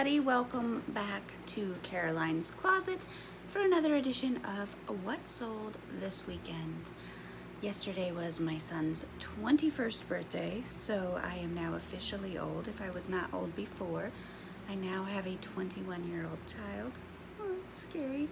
everybody, welcome back to Caroline's Closet for another edition of What Sold This Weekend. Yesterday was my son's 21st birthday, so I am now officially old. If I was not old before, I now have a 21-year-old child. Oh, it's scary.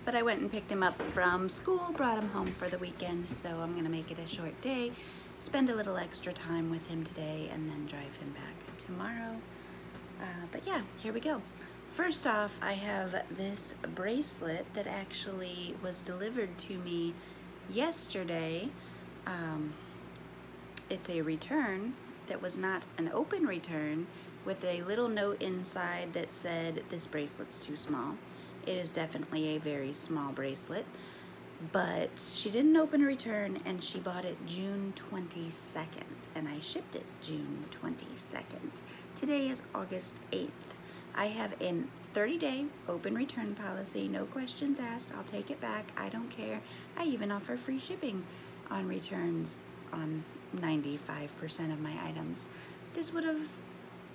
But I went and picked him up from school, brought him home for the weekend, so I'm gonna make it a short day, spend a little extra time with him today, and then drive him back tomorrow. But yeah, here we go. First off, I have this bracelet that actually was delivered to me yesterday. It's a return that was not an open return, with a little note inside that said, "This bracelet's too small." It is definitely a very small bracelet, but she didn't open a return and she bought it June 22nd and I shipped it June 22nd. Today is August 8th. I have a 30-day open return policy, no questions asked. I'll take it back, I don't care. I even offer free shipping on returns on 95% of my items. This would have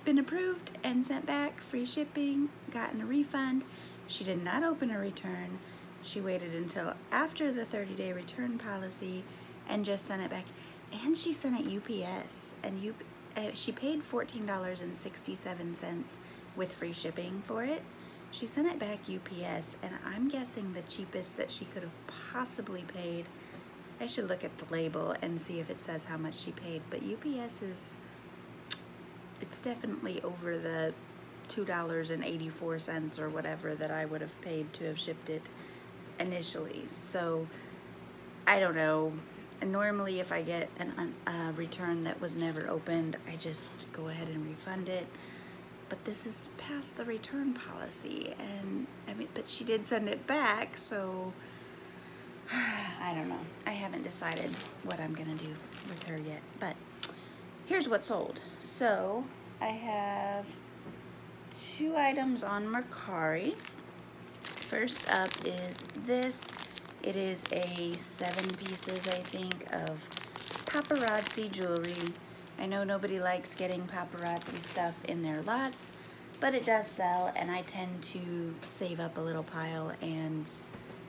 been approved and sent back, free shipping, gotten a refund. She did not open a return. She waited until after the 30-day return policy and just sent it back. And she sent it UPS, and she paid $14.67 with free shipping for it. She sent it back UPS, and I'm guessing the cheapest that she could have possibly paid. I should look at the label and see if it says how much she paid, but UPS it's definitely over the $2.84 or whatever that I would have paid to have shipped it initially. So I don't know. And normally if I get a return that was never opened, I just go ahead and refund it. But this is past the return policy, and I mean, but she did send it back, so I don't know. I haven't decided what I'm gonna do with her yet, but here's what sold. So I have 2 items on Mercari. First up is this. It is a 7 pieces, I think, of paparazzi jewelry. I know nobody likes getting paparazzi stuff in their lots, but it does sell, and I tend to save up a little pile and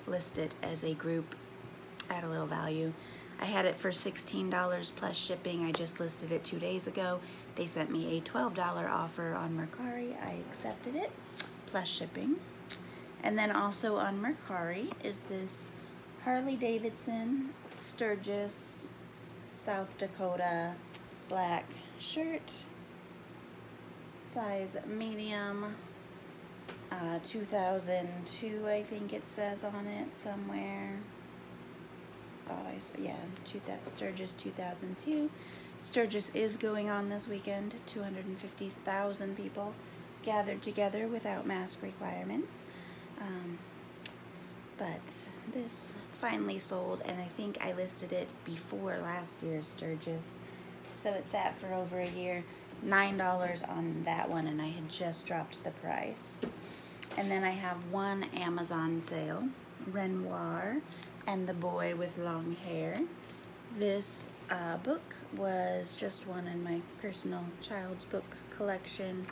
list it as a group at a little value. I had it for $16 plus shipping. I just listed it 2 days ago. They sent me a $12 offer on Mercari. I accepted it, plus shipping. And then also on Mercari is this Harley Davidson Sturgis South Dakota black shirt, size medium, 2002, I think it says on it somewhere. Yeah, Sturgis 2002. Sturgis is going on this weekend. 250,000 people gathered together without mask requirements. But this finally sold, and I think I listed it before last year's Sturgis. So it sat for over a year. $9 on that one, and I had just dropped the price. And then I have one Amazon sale, Renoir and the Boy with Long Hair. This book was just one in my personal child's book collection.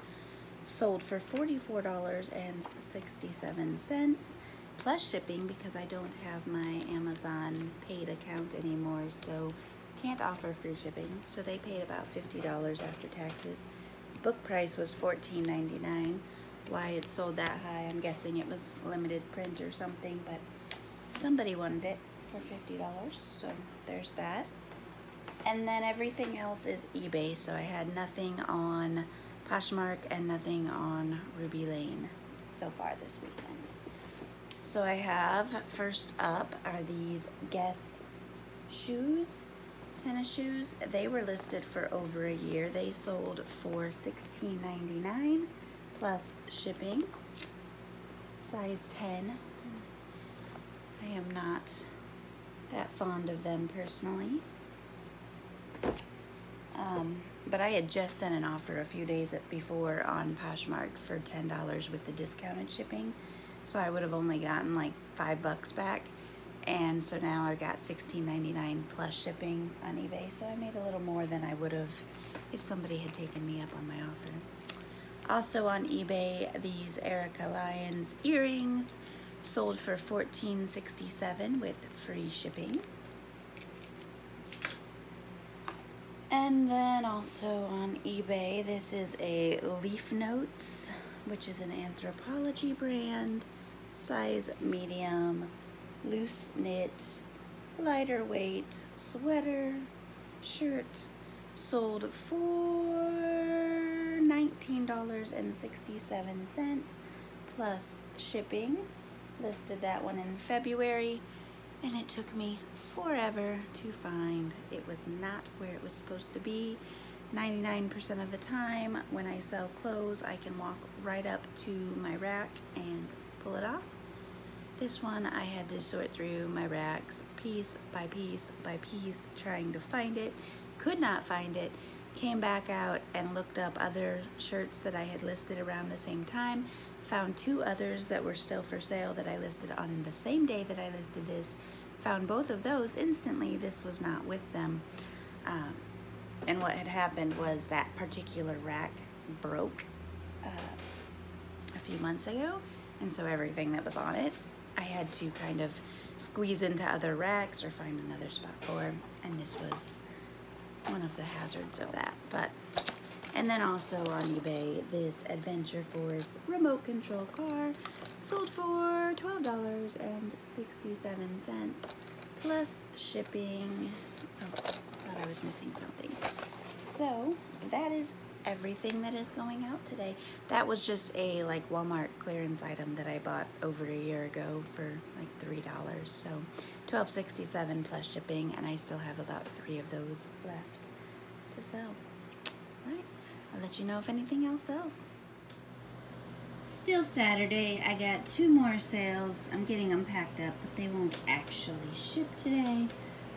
Sold for $44.67 plus shipping, because I don't have my Amazon paid account anymore, so can't offer free shipping. So they paid about $50 after taxes. Book price was $14.99. Why it sold that high, I'm guessing it was limited print or something, but somebody wanted it for $50, so there's that. And then everything else is eBay, so I had nothing on Poshmark and nothing on Rubylane so far this weekend. So I have, first up are these Guess shoes, tennis shoes. They were listed for over a year. They sold for $16.99 plus shipping, size 10. I am not that fond of them personally. But I had just sent an offer a few days before on Poshmark for $10 with the discounted shipping. So I would have only gotten like $5 back. And so now I got $16.99 plus shipping on eBay. So I made a little more than I would have if somebody had taken me up on my offer. Also on eBay, these Erica Lyons earrings sold for $14.67 with free shipping. And then also on eBay, this is a Leaf Notes, which is an anthropology brand, size medium, loose knit, lighter weight sweater, shirt, sold for $19.67 plus shipping. Listed that one in February, and it took me forever to find. It was not where it was supposed to be. 99% of the time when I sell clothes, I can walk right up to my rack and pull it off. This one I had to sort through my racks piece by piece by piece trying to find it. Could not find it. Came back out and looked up other shirts that I had listed around the same time. Found two others that were still for sale that I listed on the same day that I listed this. Found both of those instantly. This was not with them. And what had happened was that particular rack broke a few months ago, and so everything that was on it I had to kind of squeeze into other racks or find another spot for, and this was one of the hazards of that. And then also on eBay, this Adventure Force remote control car sold for $12.67 plus shipping. Oh, thought I was missing something. So that is everything that is going out today. That was just a like Walmart clearance item that I bought over a year ago for like $3. So $12.67 plus shipping, and I still have about 3 of those left to sell. All right, I'll let you know if anything else sells. Still Saturday, I got 2 more sales. I'm getting them packed up, but they won't actually ship today.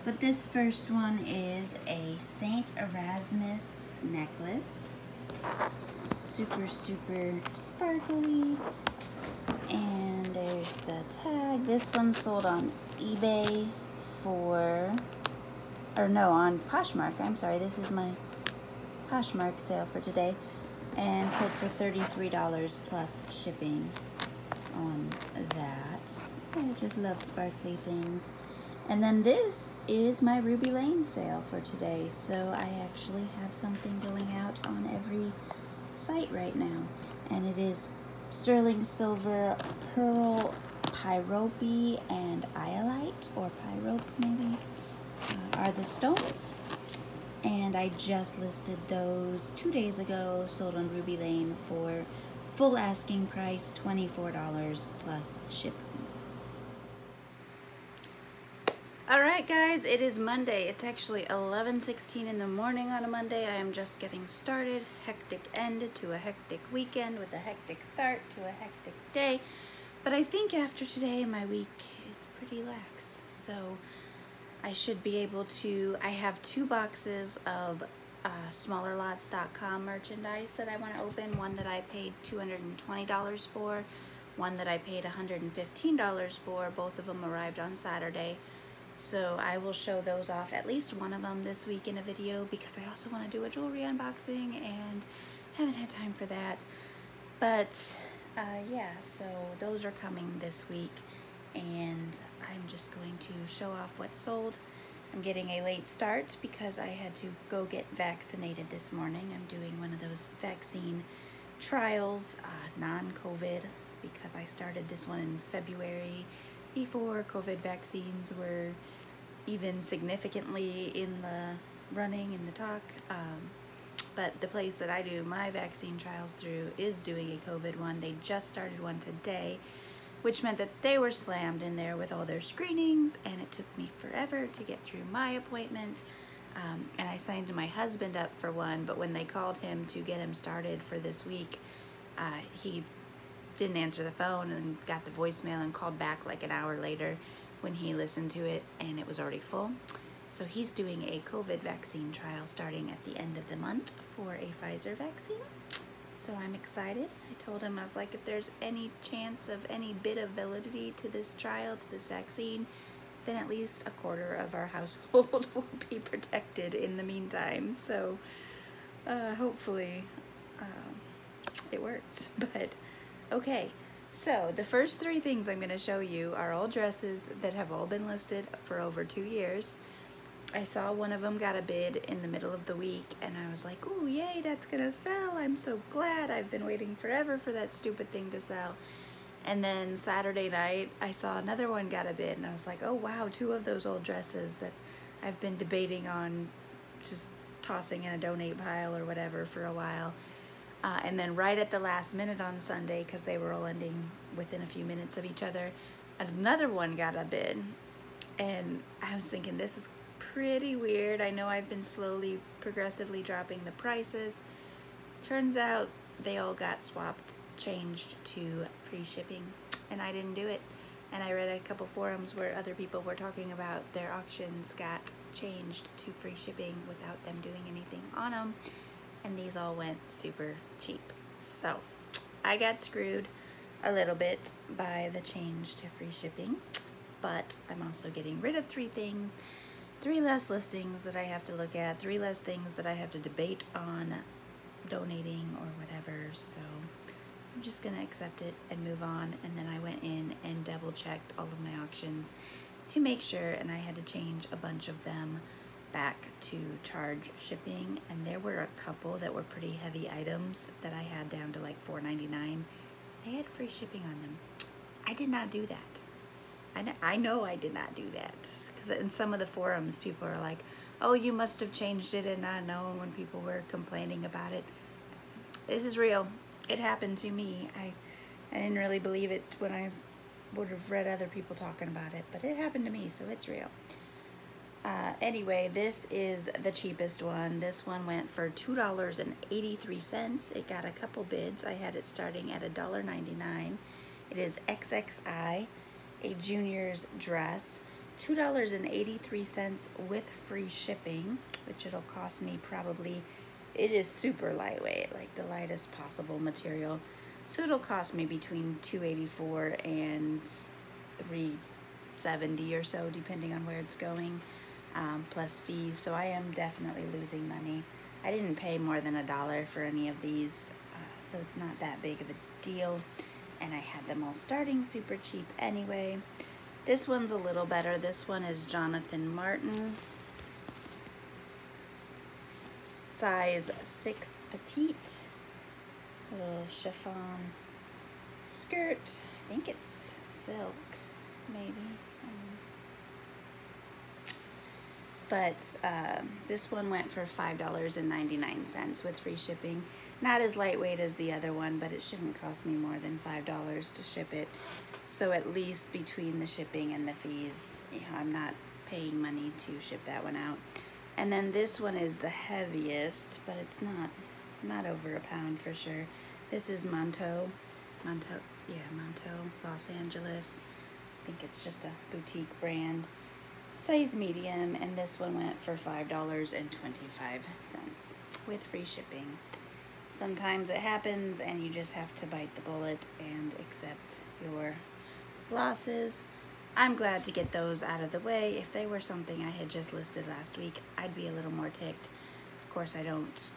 But this first one is a Saint Erasmus necklace. Super, super sparkly. And there's the tag. This one sold on eBay for, or no, on Poshmark. I'm sorry, this is my Poshmark sale for today. And sold for $33 plus shipping on that. I just love sparkly things. And then this is my Rubylane sale for today. So I actually have something going out on every site right now. And it is sterling silver, pearl, pyrope, and iolite, or pyrope maybe, are the stones. And I just listed those 2 days ago, sold on Rubylane for full asking price, $24 plus shipping. Alright guys, it is Monday. It's actually 11:16 in the morning on a Monday. I am just getting started. Hectic end to a hectic weekend with a hectic start to a hectic day. But I think after today my week is pretty lax. So I should be able to, I have 2 boxes of smallerlots.com merchandise that I want to open. One that I paid $220 for, one that I paid $115 for. Both of them arrived on Saturday. So I will show those off, at least one of them this week in a video, because I also want to do a jewelry unboxing and haven't had time for that. But yeah, so those are coming this week, and I'm just going to show off what sold. I'm getting a late start because I had to go get vaccinated this morning. I'm doing one of those vaccine trials, non-COVID, because I started this one in February before COVID vaccines were even significantly in the running, in the talk. But the place that I do my vaccine trials through is doing a COVID one. They just started one today, which meant that they were slammed in there with all their screenings, and it took me forever to get through my appointment. And I signed my husband up for one, but when they called him to get him started for this week, he didn't answer the phone and got the voicemail and called back like an hour later when he listened to it, and it was already full. So he's doing a COVID vaccine trial starting at the end of the month for a Pfizer vaccine. So I'm excited. I told him, I was like, if there's any chance of any bit of validity to this trial, to this vaccine, then at least a quarter of our household will be protected in the meantime. So hopefully it worked. But okay, so the first 3 things I'm going to show you are all dresses that have all been listed for over 2 years. I saw one of them got a bid in the middle of the week, and I was like, oh yay, that's gonna sell. I'm so glad. I've been waiting forever for that stupid thing to sell. And then Saturday night I saw another one got a bid, and I was like, oh wow, 2 of those old dresses that I've been debating on just tossing in a donate pile or whatever for a while. And then right at the last minute on Sunday, because they were all ending within a few minutes of each other, another one got a bid. And I was thinking, this is pretty weird. I know I've been slowly, progressively dropping the prices. Turns out they all got swapped, changed to free shipping, and I didn't do it. And I read a couple forums where other people were talking about their auctions got changed to free shipping without them doing anything on them, and these all went super cheap. So I got screwed a little bit by the change to free shipping, but I'm also getting rid of 3 things, 3 less listings that I have to look at, 3 less things that I have to debate on donating or whatever. So I'm just gonna accept it and move on. And then I went in and double checked all of my auctions to make sure, and I had to change a bunch of them back to charge shipping, and there were a couple that were pretty heavy items that I had down to like $4.99. They had free shipping on them. I did not do that. I know I did not do that, because in some of the forums people are like, oh, you must have changed it and not known, when people were complaining about it. This is real. It happened to me. I didn't really believe it when I would have read other people talking about it, but it happened to me, so it's real. Anyway, this is the cheapest one. This one went for $2.83. It got a couple bids. I had it starting at $1.99. It is XXI, a junior's dress, $2.83 with free shipping, which it'll cost me probably, it is super lightweight, like the lightest possible material. So it'll cost me between $2.84 and $3.70 or so, depending on where it's going, plus fees. So I am definitely losing money. I didn't pay more than $1 for any of these, so it's not that big of a deal. And I had them all starting super cheap anyway. This one's a little better. This one is Jonathan Martin, size 6 petite, little chiffon skirt. I think it's silk, maybe. But this one went for $5.99 with free shipping. Not as lightweight as the other one, but it shouldn't cost me more than $5 to ship it. So at least between the shipping and the fees, you know, I'm not paying money to ship that one out. And then this one is the heaviest, but it's not over a pound for sure. This is Monto, Los Angeles. I think it's just a boutique brand. Size medium, and this one went for $5.25 with free shipping. Sometimes it happens and you just have to bite the bullet and accept your losses. I'm glad to get those out of the way. If they were something I had just listed last week, I'd be a little more ticked. Of course, I don't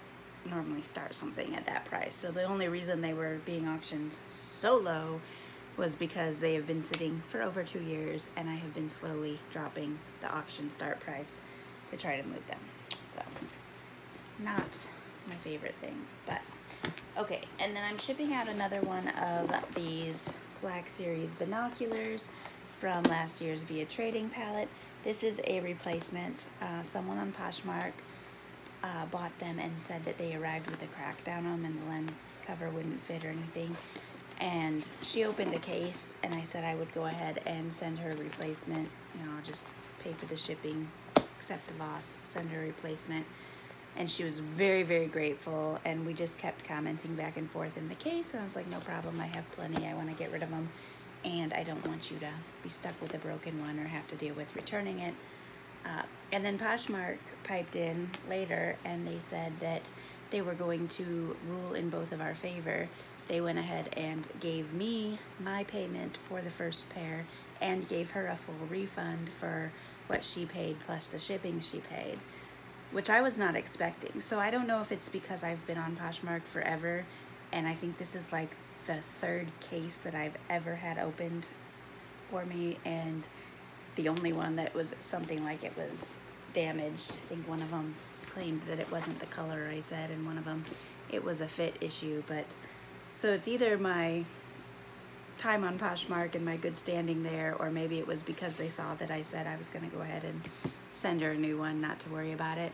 normally start something at that price, so the only reason they were being auctioned so low was because they have been sitting for over 2 years, and I have been slowly dropping the auction start price to try to move them. So, not my favorite thing, but okay. And then I'm shipping out another one of these Black Series binoculars from last year's Via Trading palette. This is a replacement. Someone on Poshmark bought them and said that they arrived with a crack down them and the lens cover wouldn't fit or anything. And she opened a case, and I said I would go ahead and send her a replacement. You know, I'll just pay for the shipping, accept the loss, send her a replacement. And she was very, very grateful, and we just kept commenting back and forth in the case, and I was like, no problem, I have plenty, I want to get rid of them, and I don't want you to be stuck with a broken one or have to deal with returning it. And then Poshmark piped in later, and they said that they were going to rule in both of our favor. They went ahead and gave me my payment for the first pair and gave her a full refund for what she paid plus the shipping she paid, which I was not expecting. So I don't know if it's because I've been on Poshmark forever and I think this is like the third case that I've ever had opened for me, and the only one that was something like it was damaged. I think one of them claimed that it wasn't the color I said, and one of them it was a fit issue. But so it's either my time on Poshmark and my good standing there, or maybe it was because they saw that I said I was going to go ahead and send her a new one, not to worry about it.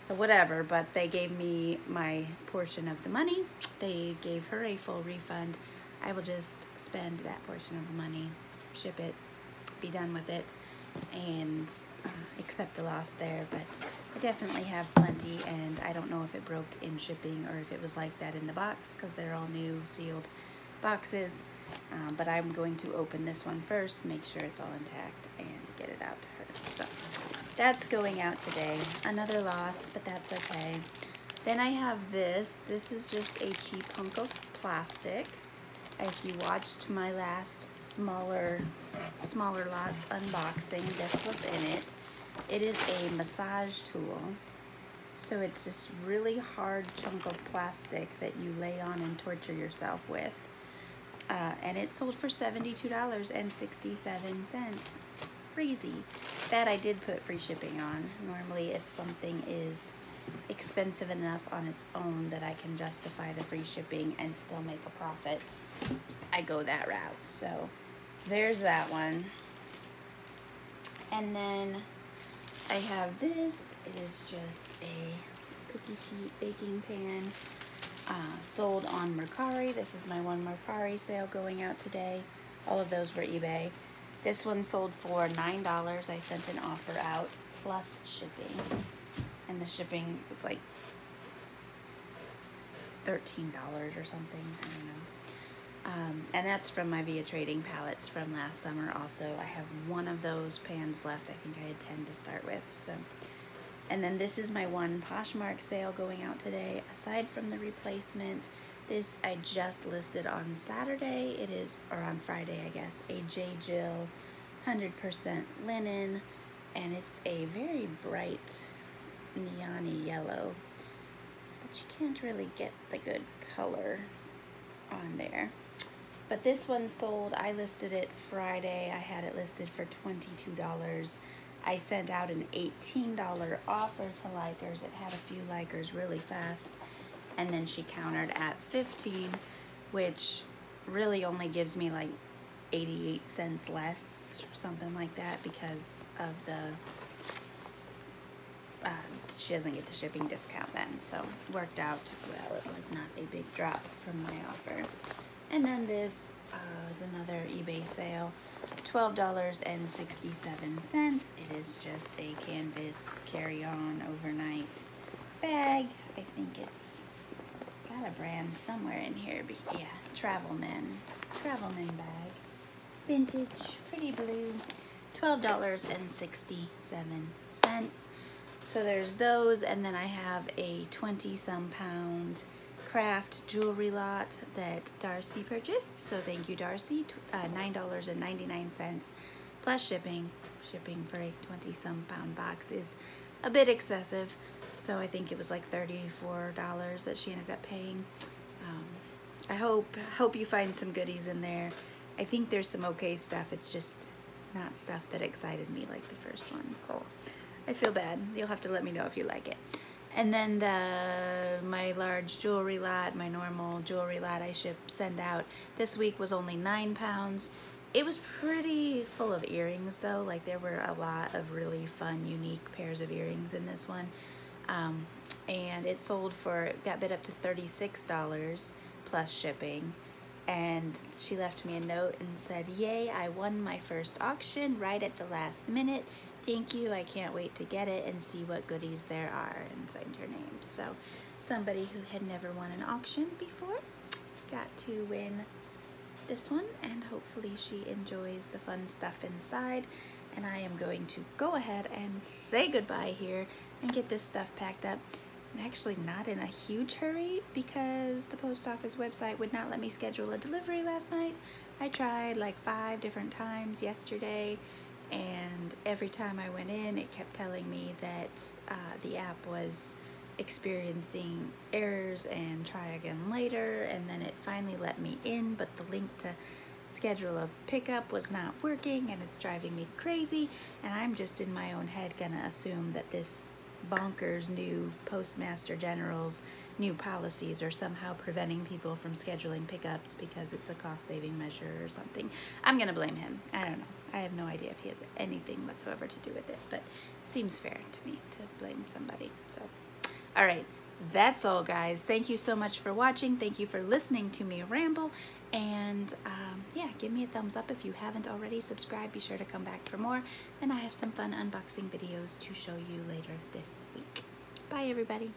So whatever, but they gave me my portion of the money. They gave her a full refund. I will just spend that portion of the money, ship it, be done with it, and accept the loss there. But I definitely have plenty, and I don't know if it broke in shipping or if it was like that in the box, because they're all new sealed boxes. But I'm going to open this one first, make sure it's all intact, and get it out to her. So that's going out today. Another loss, but that's okay. Then I have this. This is just a cheap hunk of plastic. If you watched my last smaller lots unboxing, this was in it. It is a massage tool. So it's this really hard chunk of plastic that you lay on and torture yourself with. And it sold for $72.67. Crazy. That I did put free shipping on. Normally, if something is expensive enough on its own that I can justify the free shipping and still make a profit, I go that route. So there's that one. And then I have this. It is just a cookie sheet baking pan. Sold on Mercari. This is my one Mercari sale going out today. All of those were eBay. This one sold for $9. I sent an offer out plus shipping, and the shipping was like $13 or something. I don't know. And that's from my Via Trading palettes from last summer. Also, I have one of those pans left. I think I had 10 to start with. So. And then this is my one Poshmark sale going out today. Aside from the replacement, this I just listed on Saturday. It is, or on Friday, I guess, a J. Jill 100% linen. And it's a very bright neon-y yellow. But you can't really get the good color on there. But this one sold, I listed it Friday. I had it listed for $22. I sent out an $18 offer to likers. It had a few likers really fast, and then she countered at $15, which really only gives me like 88 cents less, something like that, because of the she doesn't get the shipping discount then. So it worked out well. It was not a big drop from my offer. And then this is another eBay sale, $12.67. It is just a canvas carry-on overnight bag. I think it's got a brand somewhere in here. Yeah, Travelman bag. Vintage, pretty blue, $12.67. So there's those, and then I have a 20-some pound craft jewelry lot that Darcy purchased. So thank you, Darcy. $9.99 plus shipping. Shipping for a 20-some pound box is a bit excessive. So I think it was like $34 that she ended up paying. I hope you find some goodies in there. I think there's some okay stuff. It's just not stuff that excited me like the first one. So I feel bad. You'll have to let me know if you like it. And then my large jewelry lot, my normal jewelry lot I send out this week was only 9 pounds. It was pretty full of earrings though. Like there were a lot of really fun, unique pairs of earrings in this one. And it sold for, got bid up to $36 plus shipping. And she left me a note and said, "Yay, I won my first auction right at the last minute. Thank you, I can't wait to get it and see what goodies there are," and signed her name. So somebody who had never won an auction before got to win this one, and hopefully she enjoys the fun stuff inside. And I am going to go ahead and say goodbye here and get this stuff packed up. I'm actually not in a huge hurry because the post office website would not let me schedule a delivery last night. I tried like 5 different times yesterday, and every time I went in it kept telling me that the app was experiencing errors and try again later, and then it finally let me in, but the link to schedule a pickup was not working, and it's driving me crazy. And I'm just in my own head gonna assume that this bonkers new Postmaster General's new policies are somehow preventing people from scheduling pickups because it's a cost-saving measure or something. I'm gonna blame him. I don't know. I have no idea if he has anything whatsoever to do with it, but it seems fair to me to blame somebody. So, all right, that's all, guys. Thank you so much for watching. Thank you for listening to me ramble. And yeah, give me a thumbs up if you haven't already. Subscribe. Be sure to come back for more. And I have some fun unboxing videos to show you later this week. Bye, everybody.